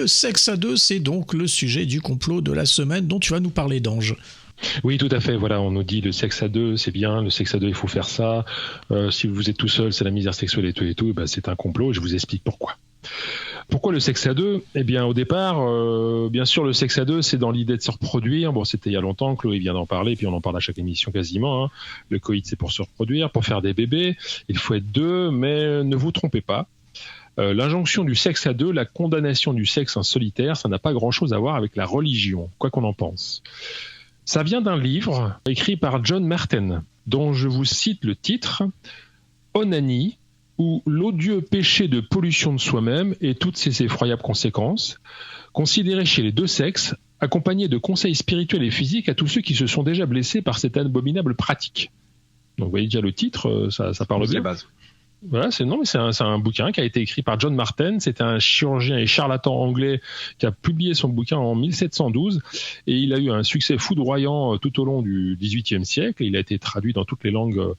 Le sexe à deux, c'est donc le sujet du complot de la semaine dont tu vas nous parler, d'Ange. Oui, tout à fait. Voilà, on nous dit le sexe à deux, c'est bien. Le sexe à deux, il faut faire ça. Si vous êtes tout seul, c'est la misère sexuelle et tout. Ben, c'est un complot. Et je vous explique pourquoi. Pourquoi le sexe à deux ? Eh bien, au départ, bien sûr, le sexe à deux, c'est dans l'idée de se reproduire. Bon, c'était il y a longtemps, Chloé vient d'en parler, puis on en parle à chaque émission quasiment. Hein. Le coït, c'est pour se reproduire, pour faire des bébés. Il faut être deux, mais ne vous trompez pas. L'injonction du sexe à deux, la condamnation du sexe en solitaire, ça n'a pas grand-chose à voir avec la religion, quoi qu'on en pense. Ça vient d'un livre écrit par John Marten, dont je vous cite le titre « Onanie » ou « L'odieux péché de pollution de soi-même et toutes ses effroyables conséquences », considéré chez les deux sexes, accompagné de conseils spirituels et physiques à tous ceux qui se sont déjà blessés par cette abominable pratique. Donc vous voyez déjà le titre, ça parle bien. Voilà, c'est un bouquin qui a été écrit par John Marten. C'était un chirurgien et charlatan anglais qui a publié son bouquin en 1712 et il a eu un succès foudroyant tout au long du XVIIIe siècle. Il a été traduit dans toutes les langues,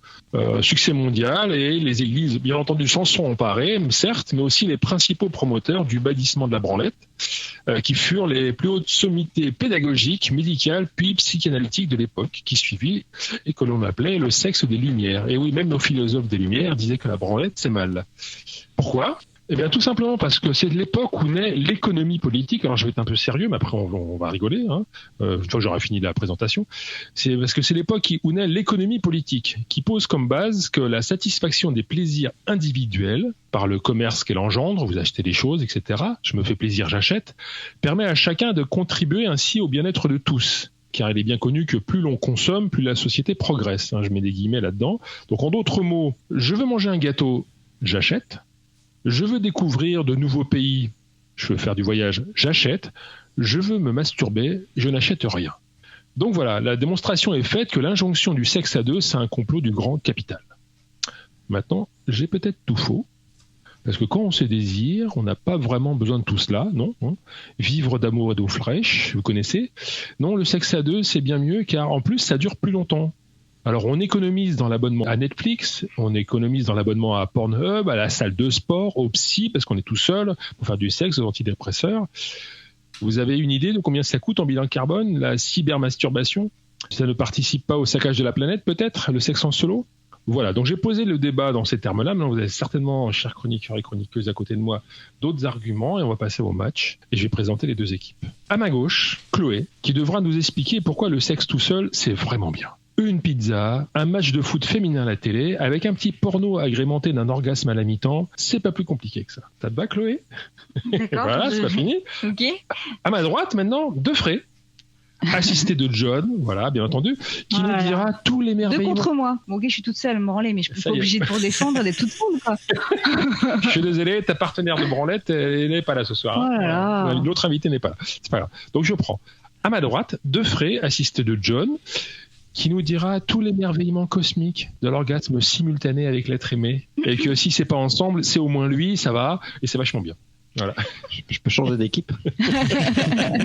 succès mondial, et les églises, bien entendu, s'en sont emparées, certes, mais aussi les principaux promoteurs du bannissement de la branlette, qui furent les plus hautes sommités pédagogiques, médicales, puis psychanalytiques de l'époque qui suivit et que l'on appelait le sexe des Lumières. Et oui, même nos philosophes des Lumières disaient que la branlette, c'est mal. Pourquoi ? Eh bien, tout simplement parce que c'est de l'époque où naît l'économie politique. Alors, je vais être un peu sérieux, mais après, on va rigoler. Hein. Une fois que j'aurai fini la présentation. C'est parce que c'est l'époque où naît l'économie politique, qui pose comme base que la satisfaction des plaisirs individuels, par le commerce qu'elle engendre, vous achetez des choses, etc., je me fais plaisir, j'achète, permet à chacun de contribuer ainsi au bien-être de tous. Car il est bien connu que plus l'on consomme, plus la société progresse. Hein, je mets des guillemets là-dedans. Donc, en d'autres mots, je veux manger un gâteau, j'achète. Je veux découvrir de nouveaux pays, je veux faire du voyage, j'achète. Je veux me masturber, je n'achète rien. Donc voilà, la démonstration est faite que l'injonction du sexe à deux, c'est un complot du grand capital. Maintenant, j'ai peut-être tout faux, parce que quand on se désire, on n'a pas vraiment besoin de tout cela, non hein. Vivre d'amour et d'eau fraîche, vous connaissez. Non, le sexe à deux, c'est bien mieux, car en plus, ça dure plus longtemps. Alors, on économise dans l'abonnement à Netflix, on économise dans l'abonnement à Pornhub, à la salle de sport, au psy, parce qu'on est tout seul, pour faire du sexe, aux antidépresseurs. Vous avez une idée de combien ça coûte en bilan carbone, la cybermasturbation ? Ça ne participe pas au saccage de la planète, peut-être, le sexe en solo ? Voilà, donc j'ai posé le débat dans ces termes-là. Maintenant, vous avez certainement, chers chroniqueurs et chroniqueuses à côté de moi, d'autres arguments, et on va passer au match. Et je vais présenter les deux équipes. À ma gauche, Chloé, qui devra nous expliquer pourquoi le sexe tout seul, c'est vraiment bien. Une pizza, un match de foot féminin à la télé, avec un petit porno agrémenté d'un orgasme à la mi-temps, c'est pas plus compliqué que ça. Ça te va, Chloé ? D'accord. Voilà, c'est pas fini. Ok. À ma droite, maintenant, Defray, assisté de John, voilà, bien entendu, qui nous dira tous les merveillements. Deux contre moi. Bon, ok, je suis toute seule, me branler, mais je suis pas obligée de pour défendre d'être toute seule, quoi. Je suis désolé, ta partenaire de branlette, elle n'est pas là ce soir. Oh là là. L'autre invité n'est pas là. C'est pas grave. Donc je prends. À ma droite, Defray, assisté de John, qui nous dira tous les merveillements cosmiques de l'orgasme simultané avec l'être aimé. Et que si c'est pas ensemble, c'est au moins lui, ça va, et c'est vachement bien. Voilà. Je peux changer d'équipe ?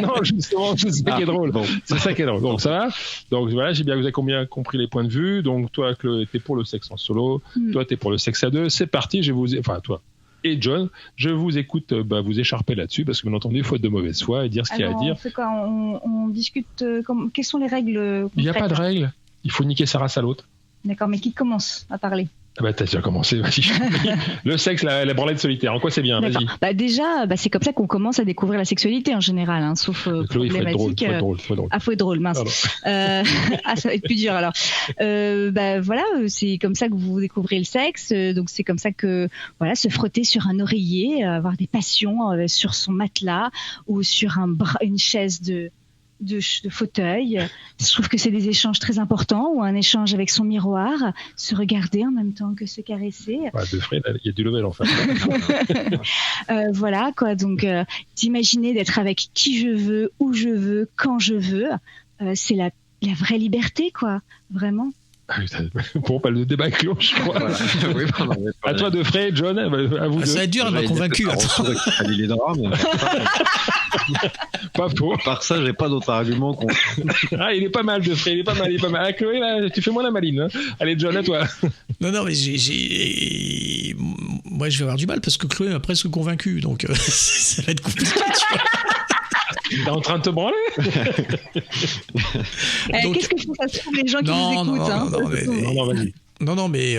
Non, justement, c'est ça qui est drôle. Bon. C'est ça qui est drôle. Donc ça va. Donc voilà, j'ai bien vous avez bien compris les points de vue. Donc toi, Chloé, t'es pour le sexe en solo. Toi, t'es pour le sexe à deux. C'est parti. Toi et John, je vous écoute vous écharper là-dessus parce que vous entendez, il faut être de mauvaise foi et dire ce qu'il y a à dire. On fait quoi ? On discute. Quelles sont les règles ? Il n'y a pas de règles. Il faut niquer sa race à l'autre. D'accord, mais qui commence à parler ? T'as déjà commencé, vas-y. Le sexe, la branlette solitaire, en quoi c'est bien ? D'accord. Vas-y. Déjà, c'est comme ça qu'on commence à découvrir la sexualité en général, hein, sauf Chloé, problématique. faut être drôle. Ah, faut être drôle, mince. Ça va être plus dur alors. Voilà, c'est comme ça que vous découvrez le sexe. Donc c'est comme ça que se frotter sur un oreiller, avoir des passions sur son matelas ou sur une chaise de fauteuil. Je trouve que c'est des échanges très importants, ou un échange avec son miroir, se regarder en même temps que se caresser. Defray, il y a du level en fait. Voilà quoi, donc d'imaginer d'être avec qui je veux, où je veux, quand je veux, c'est la vraie liberté quoi, vraiment. Bon, le débat est clos, je crois. Voilà. Oui, à toi, Defray, John, à vous deux. Ça va être dur, elle m'a convaincu. Pas faux. Par ça, j'ai pas d'autres arguments. Ah, il est pas mal, Defray, il est pas mal. Ah, Chloé, là, tu fais moins la maline. Hein. Allez, John, à toi. Non, mais moi, je vais avoir du mal parce que Chloé m'a presque convaincu, donc ça va être compliqué, tu vois. T'es en train de te branler? Donc- Qu'est-ce que font ça se trouve les gens qui Non, nous non, écoutent, hein. non, mais- Non, vas-y. Non, mais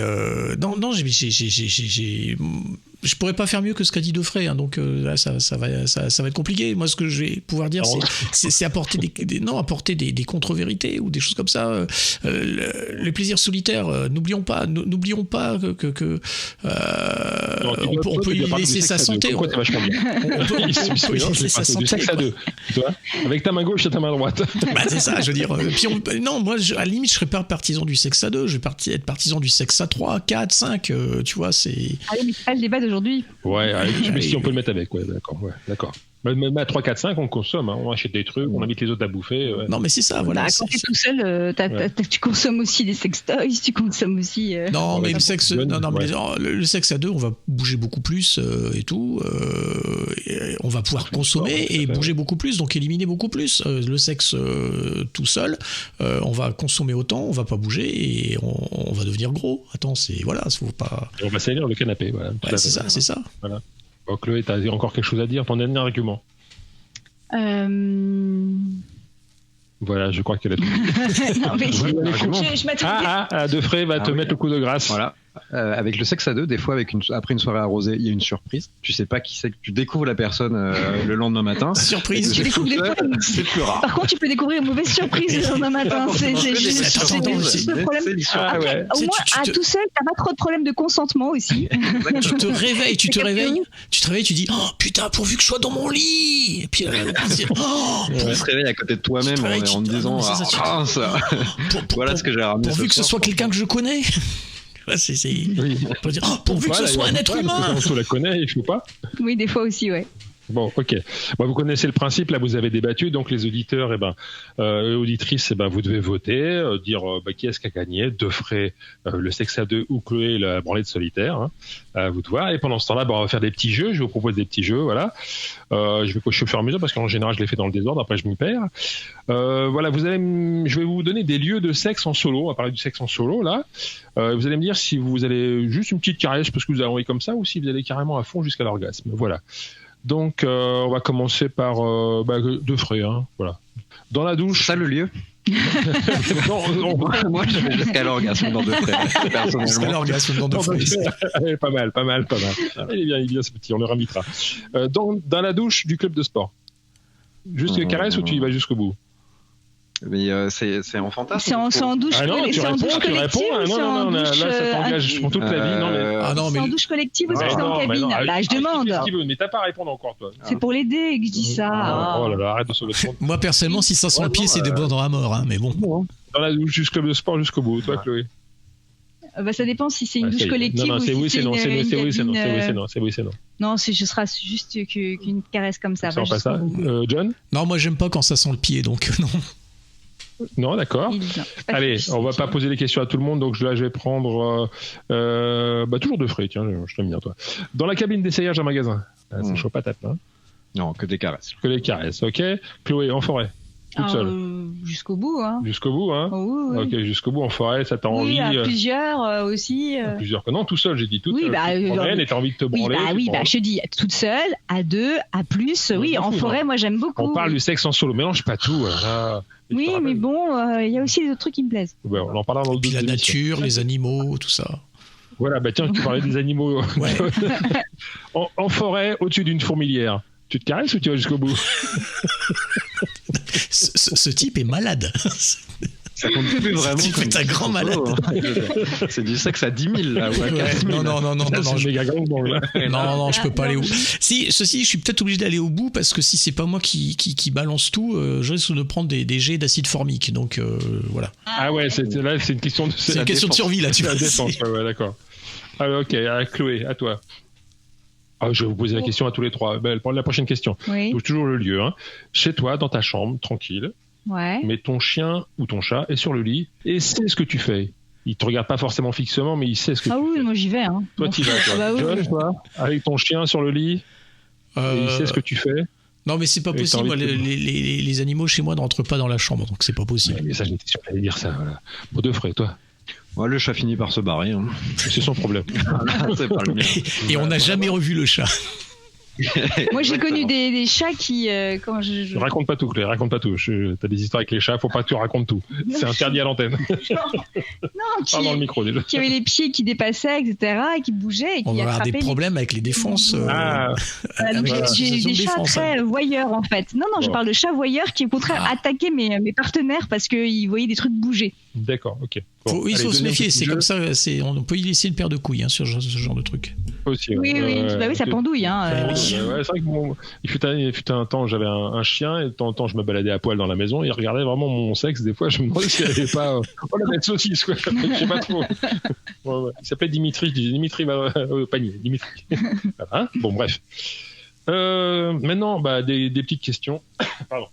je pourrais pas faire mieux que ce qu'a dit Defray, hein, donc là ça va être compliqué. Moi, ce que je vais pouvoir dire, c'est apporter apporter des contre-vérités ou des choses comme ça. Les plaisirs solitaires, n'oublions pas que on peut y laisser sa santé. Pourquoi t'es vachement bien? On peut y laisser sa Du santé. sexe à deux, tu vois, avec ta main gauche et ta main droite. Bah, c'est ça, je veux dire. Puis non, moi, à la limite, je serais pas partisan du sexe à 2, je vais être partisan du sexe à 3, 4, 5, tu vois, c'est... Ah oui, mais c'est pas le débat d'aujourd'hui. Ouais, mais si on peut le mettre avec, ouais, d'accord. Même à 3, 4, 5, on consomme, hein, on achète des trucs, on invite les autres à bouffer. Ouais. Non, mais c'est ça, voilà. Bah, quand t'es tout seul, tu consommes aussi des sextoys, tu consommes aussi... Non, mais Ouais, le sexe, ouais. le sexe à 2, on va bouger beaucoup plus et tout. Et on va pouvoir consommer et bouger beaucoup plus, donc éliminer beaucoup plus. Le sexe tout seul, on va consommer autant, on va pas bouger et on va devenir gros. Attends, faut pas. Et on va salir le canapé, voilà. Ouais, c'est ça. Voilà. Bon, Chloé, t'as encore quelque chose à dire? Ton dernier argument? Voilà, je crois qu'elle a tout. Non, mais je m'attendais. Defray va te mettre le coup de grâce. Voilà. Avec le sexe à 2, des fois, après une soirée arrosée, il y a une surprise. Tu sais pas qui c'est, tu découvres la personne le lendemain matin. Surprise. Tu découvres des fois. C'est plus rare. Par contre, tu peux découvrir une mauvaise surprise le lendemain matin. C'est juste le problème. Ah ouais. Au moins, tout seul, t'as pas trop de problème de consentement aussi. Tu te réveilles, tu dis oh putain, pourvu que je sois dans mon lit. Et puis Tu te réveilles à côté de toi-même en te disant voilà ce que j'ai ramené. Pourvu que ce soit quelqu'un que je connais. Ouais, Oui. Pourvu que ce soit un être humain. On la connaît, il faut pas. Oui, des fois aussi, ouais. Bon, ok. Bon, vous connaissez le principe, là vous avez débattu, donc les auditeurs et auditrices, vous devez voter, dire qui est-ce qui a gagné, Defray, le sexe à 2 ou Chloé, la branlée de solitaire, hein, à vous de voir. Et pendant ce temps-là, on va faire des petits jeux, je vous propose des petits jeux, voilà. Je vais cocher au fur et à mesure parce qu'en général je les fais dans le désordre, après je m'y perds. Voilà, je vais vous donner des lieux de sexe en solo, on va parler du sexe en solo là. Vous allez me dire si vous allez juste une petite caresse parce que vous avez envie comme ça ou si vous allez carrément à fond jusqu'à l'orgasme. Voilà. Donc, on va commencer par Defray, hein, voilà. Dans la douche. Ça le lieu. Moi, j'avais jusqu'à l'orgasme dans Defray, personnellement. Jusqu'à l'orgasme dans Defray. Pas mal. Il est bien ce petit, on le réinvitera. Dans la douche du club de sport. Juste caresse ou tu y vas jusqu'au bout? Mais c'est en fantasme. C'est en douche. Ah non, tu réponds. Non, là, ça t'engage pour toute la vie. C'est en douche collective ou c'est en cabine? Je demande. Mais t'as pas à répondre encore, toi. C'est pour l'aider que je dis ça. Oh là là, arrête de sauver le monde. Moi, personnellement, si ça sent le pied, c'est des bons dans la mort, hein, mais bon. Dans la douche du club de sport jusqu'au bout, toi, Chloé. Ça dépend si c'est une douche collective ou si c'est une cabine. C'est oui, c'est non. Non, ce sera juste qu'une caresse comme ça. Pas ça. John? Non, moi, j'aime pas quand ça sent le pied, donc non. Non, d'accord. Allez, on va pas poser les questions à tout le monde, donc là je vais prendre toujours Defray, tiens, je t'aime bien toi. Dans la cabine d'essayage d'un magasin, c'est chaud patate, hein. Non, que des caresses. Que des caresses, ok. Chloé, en forêt, toute seule. Jusqu'au bout, hein. Jusqu'au bout, hein. Oui. Ok, jusqu'au bout en forêt, ça t'a envie. À plusieurs aussi. À plusieurs, non, tout seul, j'ai dit toute seule. Et t'as envie de te branler. Je dis toute seule, à deux, à plus. Oui, en forêt, moi j'aime beaucoup. On parle du sexe en solo, mélange pas tout. Oui, mais bon, il y a aussi des autres trucs qui me plaisent. Ouais, on en parlera dans le Puis la nature, les animaux, tout ça. Voilà, tiens, tu parlais des animaux. Ouais. en forêt, au-dessus d'une fourmilière, tu te caresses ou tu vas jusqu'au bout? Ce type est malade. Ça compte plus vraiment. C'est un grand malade. C'est du sexe à 10 000 là. Ou à 15 000. Non, je... méga gang, bon, là. Non, je peux pas aller au bout. Ceci, je suis peut-être obligé d'aller au bout parce que si c'est pas moi qui balance tout, je risque de prendre des jets d'acide formique. Donc voilà. Ah ouais, c'est une question de. C'est une question de survie là, tu vois. La défense, ouais, d'accord. Alors ok, Chloé, à toi. Je vais vous poser la question à tous les trois. La prochaine question. Oui. Donc, toujours le lieu. Hein. Chez toi, dans ta chambre, tranquille. Ouais. Mais ton chien ou ton chat est sur le lit et sait ce que tu fais. Il te regarde pas forcément fixement, mais il sait ce que tu fais. Ah oui, moi j'y vais. Hein. Toi, t'y vas, toi. John, toi, avec ton chien sur le lit, il sait ce que tu fais. Non, mais c'est pas possible. Moi, les animaux chez moi ne rentrent pas dans la chambre, donc c'est pas possible. Mais ça, j'étais sûr que t'allais dire ça. Voilà. Pour Defray, toi. Ouais, le chat finit par se barrer. Hein. C'est son problème. C'est pas le mien. Et on n'a jamais revu le chat. Moi, j'ai connu des chats qui, quand je... Raconte pas tout, Claire, raconte pas tout. T'as des histoires avec les chats, faut pas que tu racontes tout. C'est interdit à l'antenne. Non, Parle dans le micro déjà. qui avait les pieds qui dépassaient, etc., et qui bougeaient, et qui On va avoir attrapaient des les- problèmes avec les défenses. Donc, avec j'ai l'association des de chats défense, très voyeurs, en fait. Non, je Bon. parle de chats voyeurs qui, au contraire, attaquaient mes partenaires parce qu'ils voyaient des trucs bouger. D'accord, ok. Bon, Il allez, faut se deuxième méfier, petit c'est jeu. comme ça, on peut y laisser une paire de couilles ce genre de truc. Aussi, Oui, bah oui, ça pendouille. Hein, oui. C'est vrai que il fut un temps, j'avais un chien, et de temps en temps, je me baladais à poil dans la maison, et il regardait vraiment mon sexe. Des fois, je me demandais s'il n'y avait pas la bête saucisse, quoi. Je sais pas trop. Ouais. Il s'appelait Dimitri, je disais Dimitri va au panier. Dimitri. Voilà. Bon, bref. Maintenant, des petites questions. Pardon.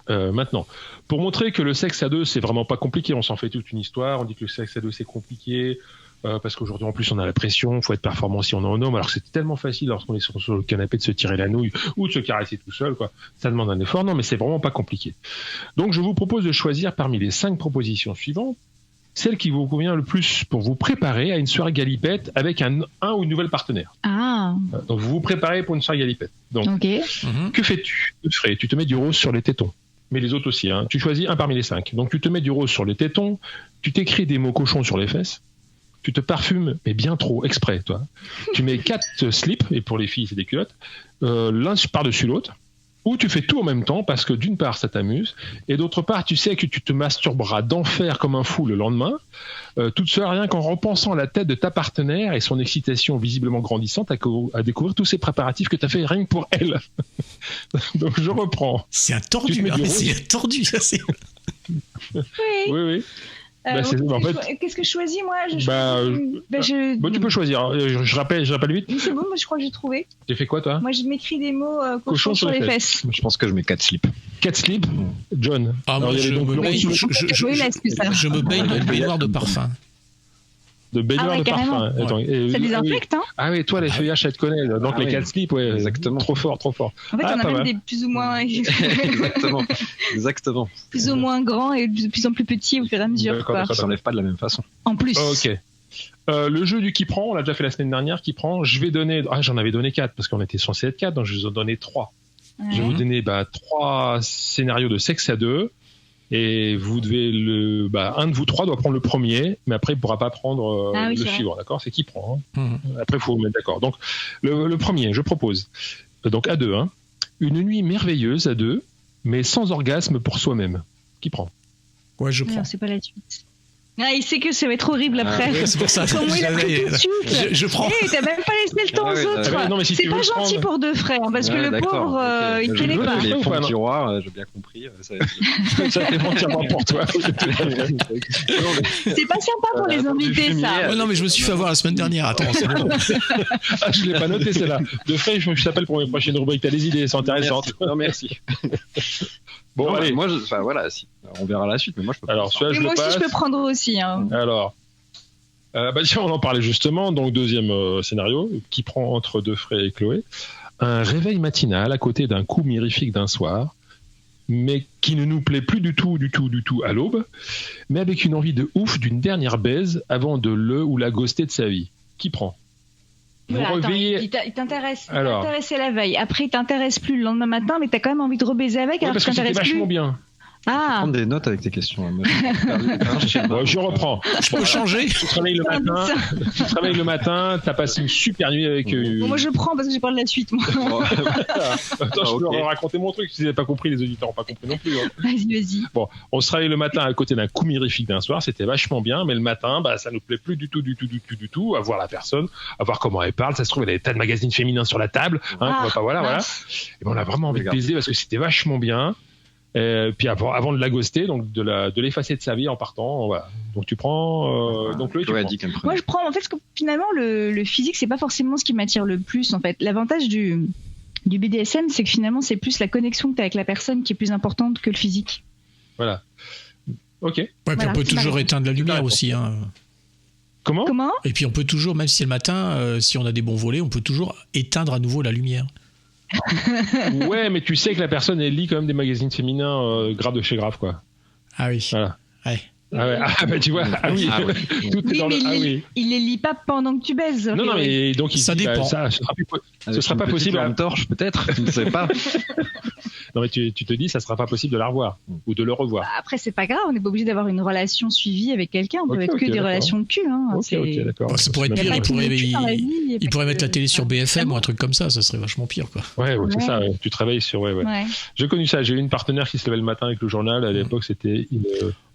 Maintenant, pour montrer que le sexe à deux, c'est vraiment pas compliqué, on s'en fait toute une histoire, on dit que le sexe à deux, c'est compliqué, parce qu'aujourd'hui, en plus, on a la pression, faut être performant si on est un homme, alors que c'est tellement facile lorsqu'on est sur le canapé de se tirer la nouille ou de se caresser tout seul, quoi. Ça demande un effort, non, mais c'est vraiment pas compliqué. Donc, je vous propose de choisir parmi les 5 propositions suivantes, celle qui vous convient le plus pour vous préparer à une soirée galipette avec un ou une nouvelle partenaire. Ah, Donc, vous vous préparez pour une soirée galipette. Donc, ok. que fais-tu? Tu te mets du rose sur les tétons. Mais les autres aussi, hein. Tu choisis un parmi les 5. Donc tu te mets du rose sur les tétons, tu t'écris des mots cochons sur les fesses, tu te parfumes, mais bien trop, exprès, toi. Tu mets 4 slips, et pour les filles, c'est des culottes, l'un par-dessus l'autre, ou tu fais tout en même temps, parce que d'une part, ça t'amuse, et d'autre part, tu sais que tu te masturberas d'enfer comme un fou le lendemain, toute seule, rien qu'en repensant à la tête de ta partenaire et son excitation visiblement grandissante à découvrir tous ces préparatifs que tu as fait rien que pour elle. Donc je reprends. C'est un Tu te tordu, mets du rose. c'est un tordu. Oui. Oui. Bah, Qu'est-ce que je choisis, moi? Tu peux choisir. Je rappelle vite. C'est bon, moi je crois que j'ai trouvé. Tu fais quoi, toi? Moi je m'écris des mots Cochon cochons sur les fesses. Je pense que je mets 4 slips. 4 slips. John. Ah, Alors, moi, il y je avait donc me le baigne, rose je me baigne dans une baignoire de parfum. de baignoire Ah ouais, de parfum. carrément. Attends, Ça désinfecte, hein? Ah oui, toi, les feuillages, ça te connaît. Donc Ah les oui. 4 slips, ouais. Exactement. Trop fort. En fait, Ah, on a pas même mal. des plus ou moins, Exactement. plus ou moins grands et de plus en plus petits au fur et à mesure. D'accord, Quoi. d'accord. Ça s'enlève pas de la même façon. En plus. Ok. Le jeu du qui prend, on l'a déjà fait la semaine dernière, qui prend, je vais donner, j'en avais donné 4 parce qu'on était censé être 4, donc je vous en donner 3. Ouais. Je vais vous donner 3 scénarios de sexe à deux et vous devez un de vous 3 doit prendre le premier, mais après il pourra pas prendre Ah oui, le c'est vrai. suivant, d'accord? C'est qui prend. Hein. Mhm. Après il faut vous mettre d'accord. Donc le premier, je propose donc à deux, hein, une nuit merveilleuse à deux, mais sans orgasme pour soi-même. Qui prend? Ouais, je prends. Non, c'est pas la suite. Ah, il sait que ça va être horrible après. Ouais, c'est pour ça. Comment il a pris tout de suite Je prends. Eh, t'as même pas laissé le temps Ah aux ouais, autres. ah ouais, non, mais si C'est tu pas veux gentil prendre- pour deux frères, parce que Ouais, le d'accord, pauvre, ok. il Je connaît veux pas. Les Ou fonds pas, de non tiroir, j'ai bien compris. Ça a été entièrement pour toi. C'est pas sympa pour les attends, du invités, fumier, ça. Ouais, non, mais je me suis fait avoir la semaine dernière. Attends, c'est bon. Ah, je l'ai pas noté celle-là. De fait, je t'appelle pour mes prochaines rubriques. T'as des idées, c'est intéressant. Non, merci. Bon, Non, allez. moi, voilà, on verra la suite, mais moi, je peux pas. Alors, celui-là, Mais je moi le aussi, passe. je peux prendre aussi. Hein. Alors, tiens, on en parlait justement. Donc, deuxième scénario, qui prend entre deux Frey et Chloé. Un réveil matinal à côté d'un coup mirifique d'un soir, mais qui ne nous plaît plus du tout à l'aube, mais avec une envie de ouf d'une dernière baise avant de ou la ghoster de sa vie. Qui prend? Vous Voilà, attends, réveillez. il t'intéresse. Il Alors. t'intéressait la veille. Après, il t'intéresse plus le lendemain matin, mais t'as quand même envie de rebaiser avec Oui, alors que parce que c'était t'intéresse vachement plus. bien. Ah, Prendre des notes avec tes questions. Moi, Je reprends. Je peux changer. Tu te réveilles le matin, t'as passé une super nuit avec. Bon, moi je prends parce que j'ai pas de la suite. Moi. Attends, je peux ok. raconter mon truc. Si vous n'avez pas compris, les auditeurs n'ont pas compris non plus. Hein. Vas-y. Bon, on se réveille le matin à côté d'un coup mirifique d'un soir, c'était vachement bien, mais le matin, ça nous plaît plus du tout, à voir la personne, à voir comment elle parle. Ça se trouve, elle a des tas de magazines féminins sur la table, hein, qu'on va pas, voilà. Et ben, on a vraiment envie de baiser parce que c'était vachement bien. Puis avant de la ghoster, donc de l'effacer de sa vie en partant, voilà. Donc tu prends, donc Chloé, tu Chloé a prends. dit qu'elle Moi prenait. je prends. En fait, parce que finalement, le physique, c'est pas forcément ce qui m'attire le plus. En fait, l'avantage du BDSM, c'est que finalement, c'est plus la connexion que t'as avec la personne qui est plus importante que le physique. Voilà. Ok. Ouais, puis Voilà, on peut c'est toujours marrant. éteindre la lumière D'accord. aussi. Hein. Comment? Comment? Et puis on peut toujours, même si c'est le matin, si on a des bons volets, on peut toujours éteindre à nouveau la lumière. Ouais, mais tu sais que la personne, elle lit quand même des magazines féminins grave de chez grave, quoi. Ah oui. Voilà. Ouais. Bah tu vois, tout est dans il les lit pas pendant que tu baises. Non, mais donc ça dépend. Ce sera pas possible. Une torche peut-être, je ne sais pas. Non mais tu te dis, ça sera pas possible de la revoir ou de le revoir. Après, c'est pas grave, on n'est pas obligé d'avoir une relation suivie avec quelqu'un. On peut être que des relations de cul. Ok, d'accord. Bah, ça pourrait être pire. Il pourrait mettre la télé sur BFM ou un truc comme ça. Ça serait vachement pire, quoi. Ouais. C'est ça. Tu travailles sur. Ouais. J'ai connu ça. J'ai eu une partenaire qui se levait le matin avec le journal. À l'époque, c'était une.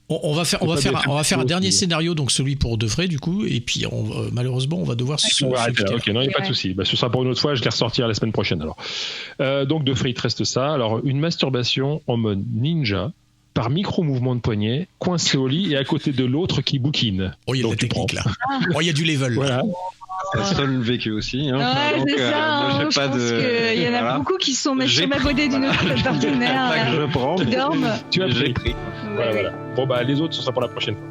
On va faire un dernier scénario, donc celui pour de vrai, du coup, et puis malheureusement, on va devoir se quitter. Ok, non, il n'y a pas de souci. Ce sera pour une autre fois, je les ressortirai la semaine prochaine. Alors, donc de vrai, il te reste ça. Alors, une masturbation en mode ninja, par micro-mouvement de poignet, coincé au lit et à côté de l'autre qui bouquine. Oh, il y a de la technique là. Oh, il y a du level. Voilà. C'est seul vécu aussi. C'est ça. Je pense qu'il y en a beaucoup qui sont sur ma beauté d'une autre partenaire. Je prends. Qui dorment. Tu as pris. Voilà. Bon, les autres, ce sera pour la prochaine fois.